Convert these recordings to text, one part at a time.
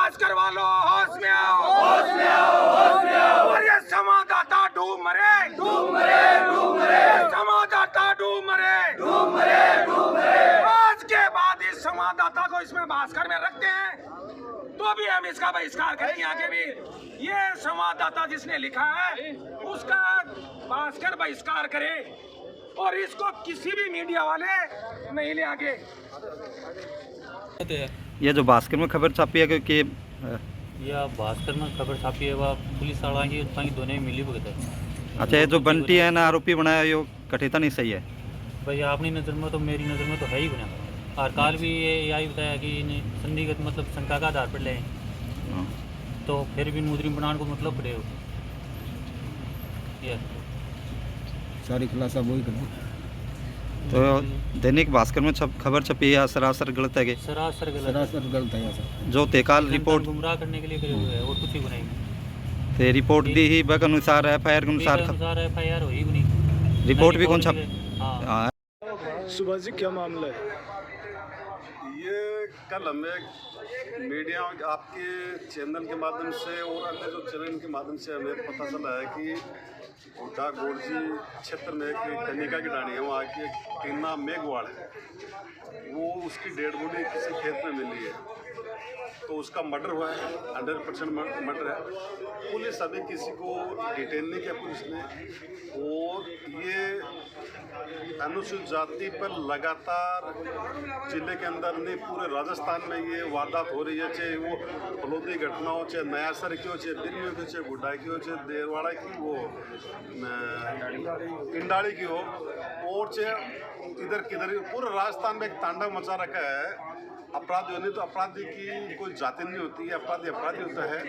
भास्कर वालों होश में आओ, होश में आओ, होश में आओ। और ये संवाददाता डूब मरे, डूब मरे, डूब मरे। संवाददाता डूब मरे, डूब मरे, डूब मरे। आज के बाद इस संवाददाता को इसमें भास्कर में रखते हैं तो भी हम इसका बहिष्कार करेंगे। आगे भी ये संवाददाता जिसने लिखा है उसका भास्कर बहिष्कार करे और इसको किसी भी मीडिया वाले नहीं ले आगे। ये जो भास्कर में खबर छापी है कि या भास्कर में खबर छापी है वह पुलिस वाला की दोनों मिली भगत है। अच्छा, ये जो बंटी है ना आरोपी बनाया यो कथिता नहीं सही है भाई अपनी नज़र में तो, मेरी नज़र में तो है ही बना। और काल भी ये यही बताया कि संदिग्ध मतलब शंका का आधार पर ले तो फिर भी मुजरिम बनाने को मतलब पड़े हो सारी खुलासा वही करो। तो दैनिक भास्कर में खबर छपी है सरासर गलत है कि सरासर गलत है ऐसा। जो तेकाल रिपोर्ट गुमराह करने के लिए करे हुए है और कुछ ही बनाई ते रिपोर्ट दी ही बक अनुसार FIR के अनुसार FIR हुई बनी रिपोर्ट भी कौन छप। हाँ। सुभाष जी क्या मामला है? ये कल हमें मीडिया आपके चैनल के माध्यम से और अन्य जो चैनल के माध्यम से हमें पता चला है कि हुड्डा गोरजी क्षेत्र में एक कनिका की डाणी है, वहाँ की एक टीना मेघवाड़ है, वो उसकी डेड बॉडी किसी खेत में मिली है तो उसका मर्डर हुआ है, 100% मर्डर है। पुलिस अभी किसी को डिटेन नहीं किया पुलिस ने। और ये अनुसूचित जाति पर लगातार जिले के अंदर नहीं पूरे राजस्थान में ये वारदात हो रही है, चाहे वो फलोदी घटना हो, चाहे नयासर की हो, चाहे दिल्ली की हो, चाहे गुड्डा की हो, चाहे देरवाड़ा की वो इंडाड़ी की हो, और चाहे इधर किधर पूरे राजस्थान में एक तांडव मचा रखा है। अपराधी होने तो अपराधी की कोई जाति नहीं होती है, अपराधी अपराधी होता है।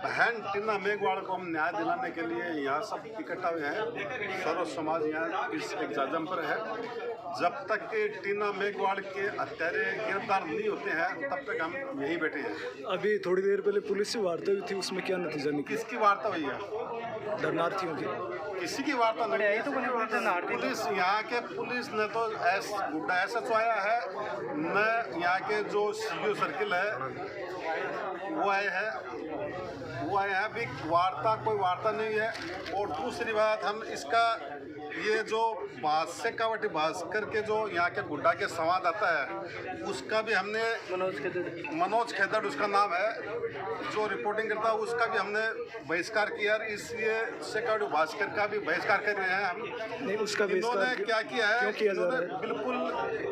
बहन टीना मेघवाड़ को हम न्याय दिलाने के लिए यहाँ सब इकट्ठा हुए हैं, सर्व समाज यहाँ इस एग्जाम पर है। जब तक कि टीना मेघवाड़ के हत्यारे गिरफ्तार नहीं होते हैं तब तक हम यहीं बैठे हैं। अभी थोड़ी देर पहले पुलिस से वार्ता हुई थी, उसमें क्या नतीजा निकला? किसकी वार्ता हुई है? शरणार्थियों की किसी की वार्ता नहीं। पुलिस यहाँ के पुलिस ने तो गुड्डा SHO आया है, न यहाँ के जो CO सर्किल है वो आए हैं अभी वार्ता कोई वार्ता नहीं है। और दूसरी बात, हम इसका ये जो भास्कर के जो यहाँ के गुड्डा के संवाददाता है उसका भी हमने मनोज खेदड़ उसका नाम है जो रिपोर्टिंग करता है, उसका भी हमने बहिष्कार किया। इसलिए सेकावटी भास्कर का भी बहिष्कार कर रहे हैं हम। नहीं, उसका इन्होंने क्या किया है, इन्होंने बिल्कुल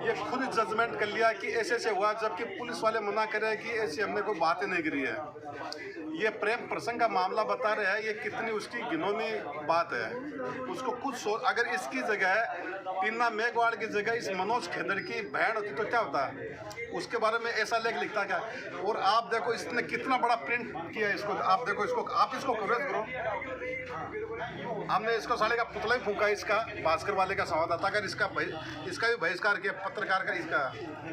ये खुद जजमेंट कर लिया कि ऐसे हुआ, जबकि पुलिस वाले मना कर रहे हैं कि ऐसी हमने कोई बात ही नहीं करी है। ये प्रेम प्रसंग का मामला बता रहे हैं, ये कितनी उसकी घिनौनी बात है। उसको कुछ अगर इसकी जगह टीना मेघवाड़ की जगह इस मनोज खेदड़ की बहन होती तो क्या होता है, उसके बारे में ऐसा लेख लिखता क्या। और आप देखो इसने कितना बड़ा प्रिंट किया है इसको, आप देखो इसको, आप इसको कवरेज करो। हमने इसको साले का पुतला ही फूका इसका, भास्कर वाले का संवाददाता का, इसका भी बहिष्कार किया, पत्रकार का, इसका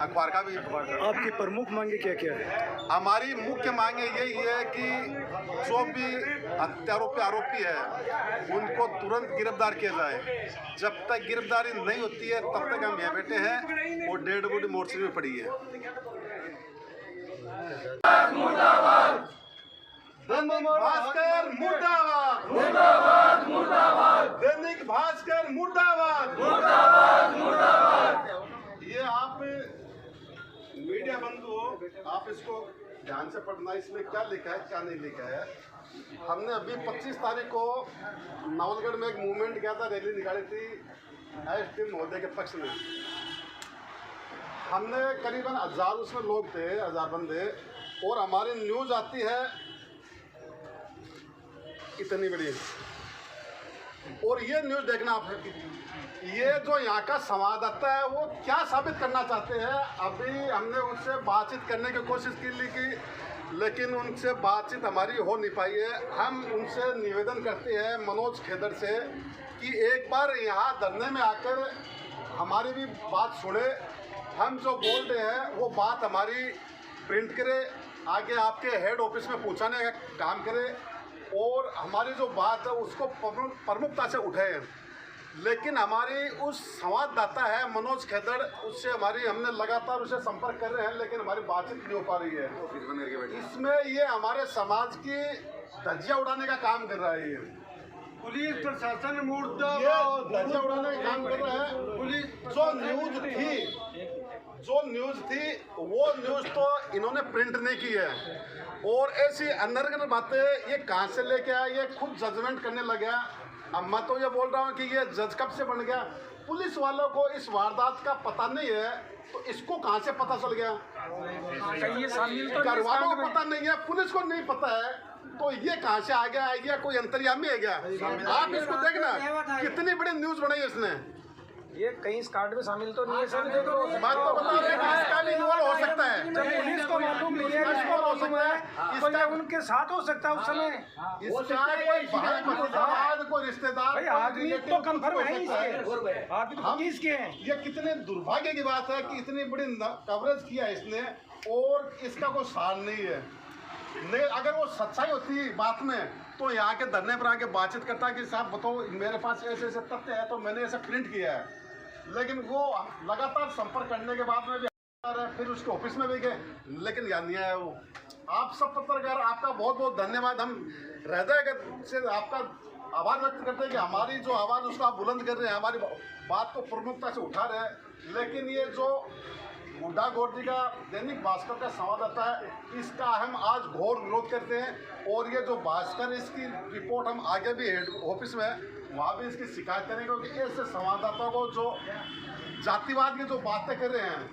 अखबार का भी। आपकी प्रमुख मांगे क्या क्या है? हमारी मुख्य मांगे यही है कि जो भी आरोपी है उनको तुरंत गिरफ्तार किया जाए। जब तक गिरफ्तारी नहीं होती है तब तक हम यहाँ बैठे हैं और डेड बॉडी मोर्चे में पड़ी है। भास्कर मुर्दाबाद, मुर्दाबाद, मुर्दाबाद। दैनिक भास्कर मुर्दाबाद, मुर्दाबाद, मुर्दाबाद। ये आप मीडिया बंधु हो, आप इसको ध्यान से पढ़ना, इसमें क्या लिखा है क्या नहीं लिखा है। हमने अभी 25 तारीख को नवलगढ़ में एक मूवमेंट किया था, रैली निकाली थी SDM महोदय के पक्ष में। हमने करीबन 1000 उसमें लोग थे, 1000 बंदे, और हमारी न्यूज़ आती है इतनी बड़ी। और ये न्यूज़ देखना आप, ये जो यहाँ का संवाददाता है वो क्या साबित करना चाहते हैं। अभी हमने उनसे बातचीत करने की कोशिश की लेकिन उनसे बातचीत हमारी हो नहीं पाई है। हम उनसे निवेदन करते हैं मनोज खेदड़ से कि एक बार यहाँ धरने में आकर हमारी भी बात सुने, हम जो बोल रहे हैं वो बात हमारी प्रिंट करे, आगे आपके हेड ऑफिस में पहुँचाने का काम करे और हमारी जो बात है उसको प्रमुखता से उठाए। लेकिन हमारी उस संवाददाता है मनोज खेदड़, उससे हमने लगातार उसे संपर्क कर रहे हैं, लेकिन हमारी बातचीत नहीं हो पा रही है। इसमें ये हमारे समाज की धज्जियां उड़ाने का काम कर रहा है। ये पुलिस प्रशासन मुर्दा ये धज्जियां उड़ाने का काम कर रहा है। पुलिस जो न्यूज थी वो न्यूज तो इन्होंने प्रिंट नहीं की है, और ऐसी अंदर बातें ये कहाँ से लेके आया, ये खुद जजमेंट करने लगा। अब मैं तो ये बोल रहा हूँ कि ये जज कब से बन गया? पुलिस वालों को इस वारदात का पता नहीं है, तो इसको कहाँ से पता चल गया? घर वालों को पता नहीं है, पुलिस को नहीं पता है, तो ये कहाँ से आ गया? आइडिया कोई अंतर्यामी है क्या? आप इसको देखना, कितनी बड़ी न्यूज बनाई इसने। ये कहीं इस कार्ड में शामिल तो नहीं है सर? देखो बात तो बता रहे हैं कि इसका भी इन्वॉल्व हो सकता है। पुलिस को मालूम नहीं है, इसको मालूम है, इसका उनके साथ हो सकता है उस समय। इसका कोई भाई भतीजा, कोई रिश्तेदार, भाई आदमी तो कंफर्म है इसके, आदमी तो किसके हैं? ये कितने दुर्भाग्य की बात है कि इतनी बड़ी कवरेज किया इसने और इसका कोई सार नहीं है। नहीं, अगर वो सच्चाई होती बात में तो यहाँ के धरने पर आके बातचीत करता कि साहब बताओ मेरे पास ऐसे ऐसे तथ्य है तो मैंने ऐसा प्रिंट किया है। लेकिन वो लगातार संपर्क करने के बाद में भी फिर उसके ऑफिस में भी गए, लेकिन यहाँ नहीं आया वो। आप सब पत्रकार, आपका बहुत बहुत धन्यवाद। हम हृदय से आपका आभार व्यक्त करते हैं कि हमारी जो आवाज़ उसको आप बुलंद कर रहे हैं, हमारी बात को प्रमुखता से उठा रहे हैं। लेकिन ये जो गुड्डा गोरजी का दैनिक भास्कर का संवाददाता है, इसका हम आज घोर विरोध करते हैं, और ये जो भास्कर इसकी रिपोर्ट हम आगे भी हेड ऑफिस में वहाँ भी इसकी शिकायत करेंगे, क्योंकि ऐसे संवाददाताओं को जो जातिवाद की जो बातें कर रहे हैं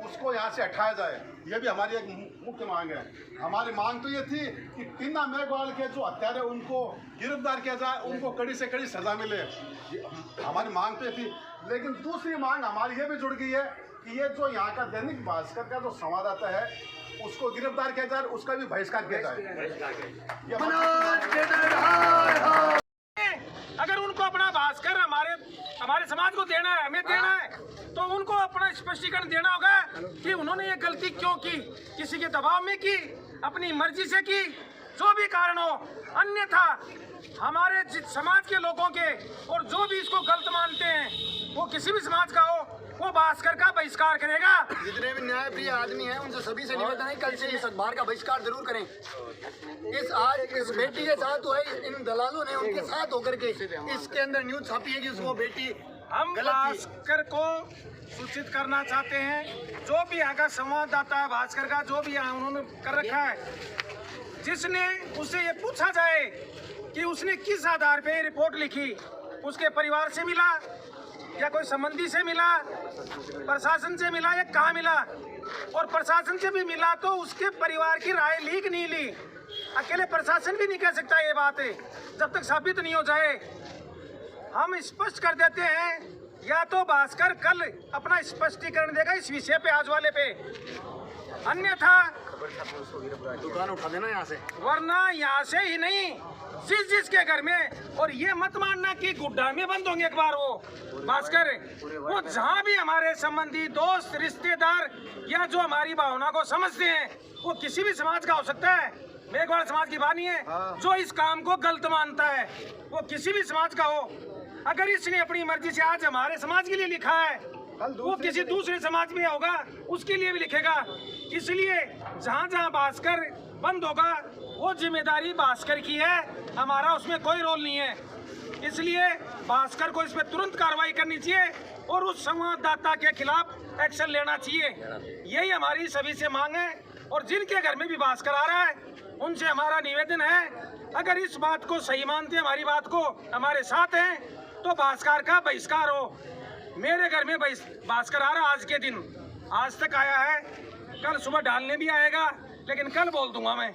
उसको यहाँ से हटाया जाए। ये भी हमारी एक मुख्य मांग है। हमारी मांग तो ये थी कि टीना मेघवाल के जो हत्यारे उनको गिरफ्तार किया जाए, उनको कड़ी से कड़ी सजा मिले, हमारी मांग तो ये थी। लेकिन दूसरी मांग हमारी ये भी जुड़ गई है कि ये जो यहाँ का दैनिक भास्कर का जो संवाददाता है उसको गिरफ्तार किया जाए, उसका भी बहिष्कार किया जाए। अगर उनको अपना भास्कर हमारे समाज को देना है, हमें देना है, तो उनको अपना स्पष्टीकरण देना होगा कि उन्होंने ये गलती क्यों की, किसी के दबाव में की, अपनी मर्जी से की, जो भी कारण हो। अन्यथा हमारे समाज के लोगों के और जो भी इसको गलत मानते हैं, वो किसी भी समाज का हो, वो भास्कर का बहिष्कार करेगा। जितने भी न्यायप्रिय आदमी हैं उनसे सभी से निवेदन है कल से इस अखबार का बहिष्कार जरूर करें। इस बेटी के साथ हुआ, इन दलालों ने उनके साथ होकर के इसके अंदर न्यूज छापी है कि वो बेटी हम भास्कर को सूचित करना चाहते हैं, जो भी यहाँ का संवाददाता है भास्कर का, जो भी यहाँ उन्होंने कर रखा है, जिसने उससे ये पूछा जाए कि उसने किस आधार पे रिपोर्ट लिखी, उसके परिवार से मिला या कोई संबंधी से मिला, प्रशासन से मिला या कहाँ मिला, और प्रशासन से भी मिला तो उसके परिवार की राय ली कि नहीं ली। अकेले प्रशासन भी नहीं कह सकता ये बात है जब तक साबित नहीं हो जाए। हम स्पष्ट कर देते हैं, या तो भास्कर कल अपना स्पष्टीकरण देगा इस विषय पे, आज वाले पे, अन्यथा दुकान उठा देना यहाँ से, वरना यहाँ से ही नहीं, जिसके घर में। और ये मत मानना कि गुड्डा में बंद होंगे अखबार, वो भास्कर वो जहाँ भी हमारे संबंधी, दोस्त, रिश्तेदार या जो हमारी भावना को समझते हैं, वो किसी भी समाज का हो सकता है, मेघवाल समाज की बात नहीं है, जो इस काम को गलत मानता है, वो किसी भी समाज का हो। अगर इसने अपनी मर्जी से आज हमारे समाज के लिए लिखा है, वो किसी दूसरे समाज में होगा उसके लिए भी लिखेगा। इसलिए जहाँ जहाँ भास्कर बंद होगा वो जिम्मेदारी भास्कर की है, हमारा उसमें कोई रोल नहीं है। इसलिए भास्कर को इस पर तुरंत कार्रवाई करनी चाहिए और उस संवाददाता के खिलाफ एक्शन लेना चाहिए। यही हमारी सभी से मांग है। और जिनके घर में भी भास्कर आ रहा है उनसे हमारा निवेदन है, अगर इस बात को सही मानते हैं, हमारी बात को, हमारे साथ हैं, तो भास्कर का बहिष्कार हो। मेरे घर में भास्कर आ रहा आज के दिन, आज तक आया है, कल सुबह डालने भी आएगा, लेकिन कल बोल दूंगा मैं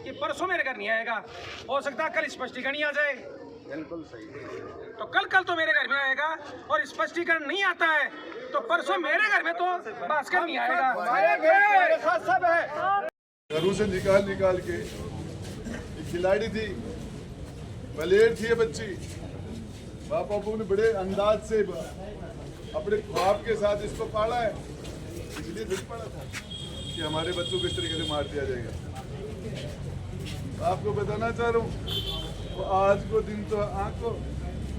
कि परसों मेरे घर नहीं आएगा। हो सकता है कल स्पष्टीकरण ही आ जाए, बिल्कुल सही। तो कल तो मेरे घर में आएगा, और स्पष्टीकरण नहीं आता है तो परसों मेरे घर में तो भास्कर नहीं आएगा। घरों से निकाल के, एक खिलाड़ी थी, मलेर थी ये बच्ची, बाप बापू ने बड़े अंदाज से अपने ख्वाब के साथ इसको पाला है, इसलिए दिल पड़ा था कि हमारे बच्चों को इस तरीके से मार दिया जाएगा। आपको बताना चाह रहा हूँ, वो आज को दिन तो आँख को,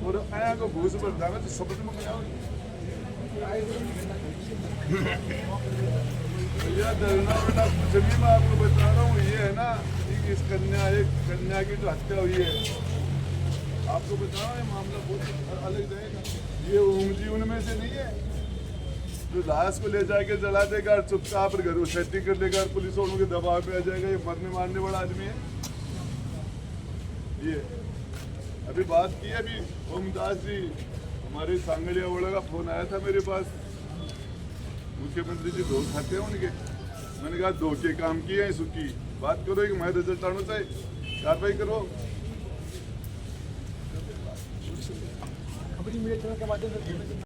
और आया को घूस भरता है तो शब्द में क्या भैया डरना बेटा कुछ नहीं, मैं आपको बता रहा हूँ। ये है ना कि इस कन्या की जो हत्या हुई है, आपको बता रहा हूँ ये मामला बहुत अलग जाएगा। ये ओमजी उनमें से नहीं है जो लाश को ले जाके जला देगा और चुपचाप घर सेटिंग कर लेगा और पुलिस वालों के दबाव पे आ जाएगा। ये मरने मारने वाला आदमी है ये। अभी बात की है, अभी ओमदास जी हमारे सांगड़िया वाला का फोन आया था मेरे पास, मुख्यमंत्री जी धो खाते हैं उनके। मैंने कहा धो के काम किए हैं, सुखी बात करो कि मैं रिजल्ट आना चाहिए, कार्रवाई करो। अपनी मीडिया चैनल के माध्यम से